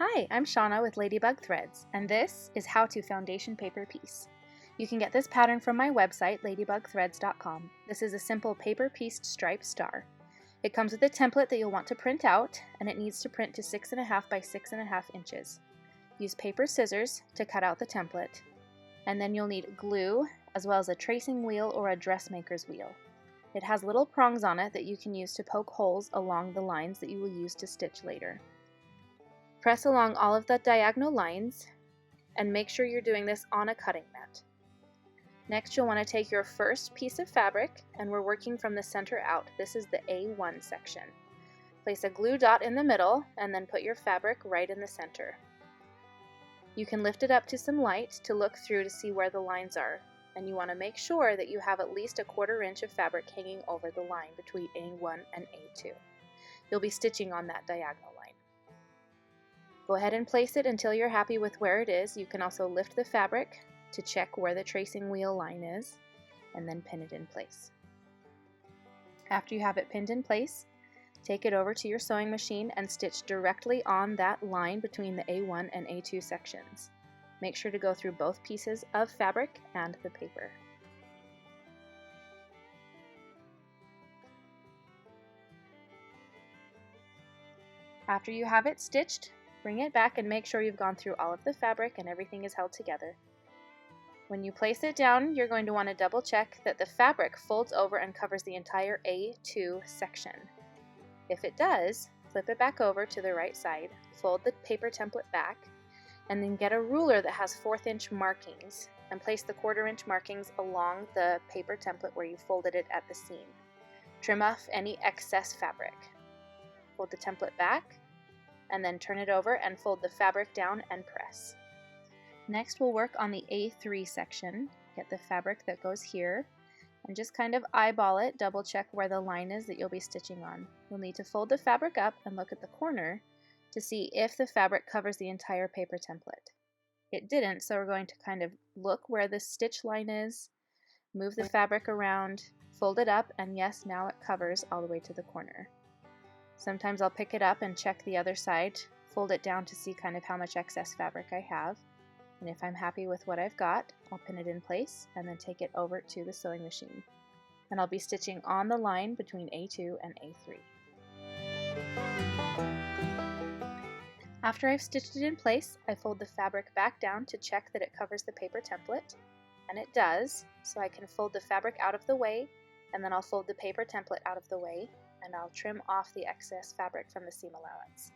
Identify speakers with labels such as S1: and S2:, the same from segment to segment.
S1: Hi, I'm Shauna with Ladybug Threads, and this is How to Foundation Paper Piece. You can get this pattern from my website, ladybugthreads.com. This is a simple paper-pieced striped star. It comes with a template that you'll want to print out, and it needs to print to 6.5 by 6.5 inches. Use paper scissors to cut out the template, and then you'll need glue, as well as a tracing wheel or a dressmaker's wheel. It has little prongs on it that you can use to poke holes along the lines that you will use to stitch later. Press along all of the diagonal lines and make sure you're doing this on a cutting mat. Next, you'll want to take your first piece of fabric, and we're working from the center out. This is the A1 section. Place a glue dot in the middle and then put your fabric right in the center. You can lift it up to some light to look through to see where the lines are, and you want to make sure that you have at least a 1/4 inch of fabric hanging over the line between A1 and A2. You'll be stitching on that diagonal line. Go ahead and place it until you're happy with where it is. You can also lift the fabric to check where the tracing wheel line is and then pin it in place. After you have it pinned in place, take it over to your sewing machine and stitch directly on that line between the A1 and A2 sections. Make sure to go through both pieces of fabric and the paper. After you have it stitched, bring it back and make sure you've gone through all of the fabric and everything is held together. When you place it down, you're going to want to double check that the fabric folds over and covers the entire A2 section. If it does, flip it back over to the right side, fold the paper template back, and then get a ruler that has 1/4 inch markings and place the 1/4 inch markings along the paper template where you folded it at the seam. Trim off any excess fabric. Fold the template back, and then turn it over and fold the fabric down and press. Next, we'll work on the A3 section. Get the fabric that goes here and just kind of eyeball it, double check where the line is that you'll be stitching on. You'll need to fold the fabric up and look at the corner to see if the fabric covers the entire paper template. It didn't, so we're going to kind of look where the stitch line is, move the fabric around, fold it up, and yes, now it covers all the way to the corner. Sometimes I'll pick it up and check the other side, fold it down to see kind of how much excess fabric I have, and if I'm happy with what I've got, I'll pin it in place and then take it over to the sewing machine. And I'll be stitching on the line between A2 and A3. After I've stitched it in place, I fold the fabric back down to check that it covers the paper template, and it does, so I can fold the fabric out of the way, and then I'll fold the paper template out of the way, and I'll trim off the excess fabric from the seam allowance.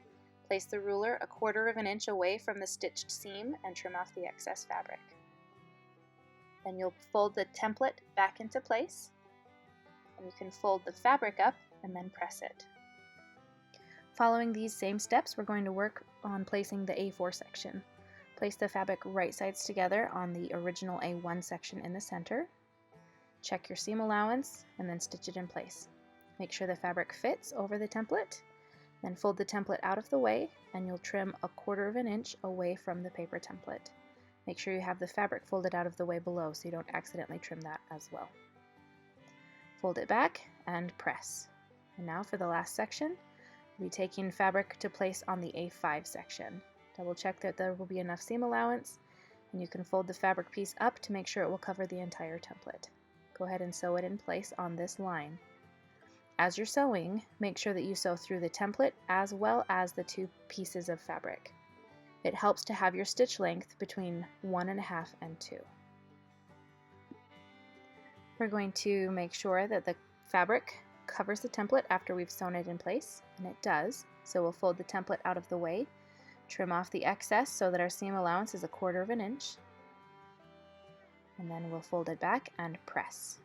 S1: Place the ruler a 1/4 inch away from the stitched seam and trim off the excess fabric. Then you'll fold the template back into place, and you can fold the fabric up and then press it. Following these same steps, we're going to work on placing the A4 section. Place the fabric right sides together on the original A1 section in the center. Check your seam allowance and then stitch it in place. Make sure the fabric fits over the template, then fold the template out of the way and you'll trim a 1/4 inch away from the paper template. Make sure you have the fabric folded out of the way below so you don't accidentally trim that as well. Fold it back and press. And now for the last section, we'll be taking fabric to place on the A5 section. Double check that there will be enough seam allowance, and you can fold the fabric piece up to make sure it will cover the entire template. Go ahead and sew it in place on this line. As you're sewing, make sure that you sew through the template as well as the 2 pieces of fabric. It helps to have your stitch length between 1.5 and 2. We're going to make sure that the fabric covers the template after we've sewn it in place, and it does, so we'll fold the template out of the way, trim off the excess so that our seam allowance is a 1/4 inch, and then we'll fold it back and press.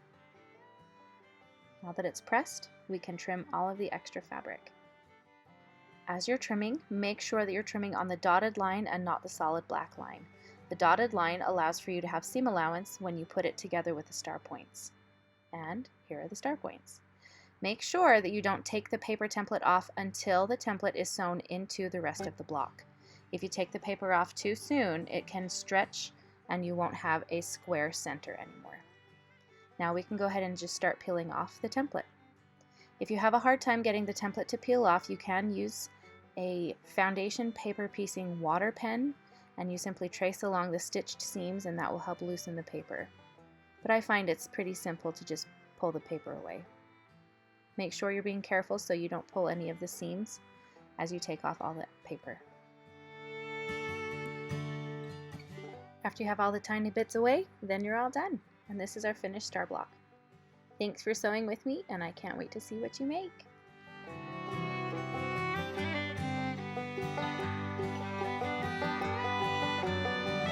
S1: Now that it's pressed, we can trim all of the extra fabric. As you're trimming, make sure that you're trimming on the dotted line and not the solid black line. The dotted line allows for you to have seam allowance when you put it together with the star points. And here are the star points. Make sure that you don't take the paper template off until the template is sewn into the rest of the block. If you take the paper off too soon, it can stretch and you won't have a square center anymore. Now we can go ahead and just start peeling off the template. If you have a hard time getting the template to peel off, you can use a foundation paper piecing water pen, and you simply trace along the stitched seams and that will help loosen the paper. But I find it's pretty simple to just pull the paper away. Make sure you're being careful so you don't pull any of the seams as you take off all the paper. After you have all the tiny bits away, then you're all done. And this is our finished star block. Thanks for sewing with me, and I can't wait to see what you make.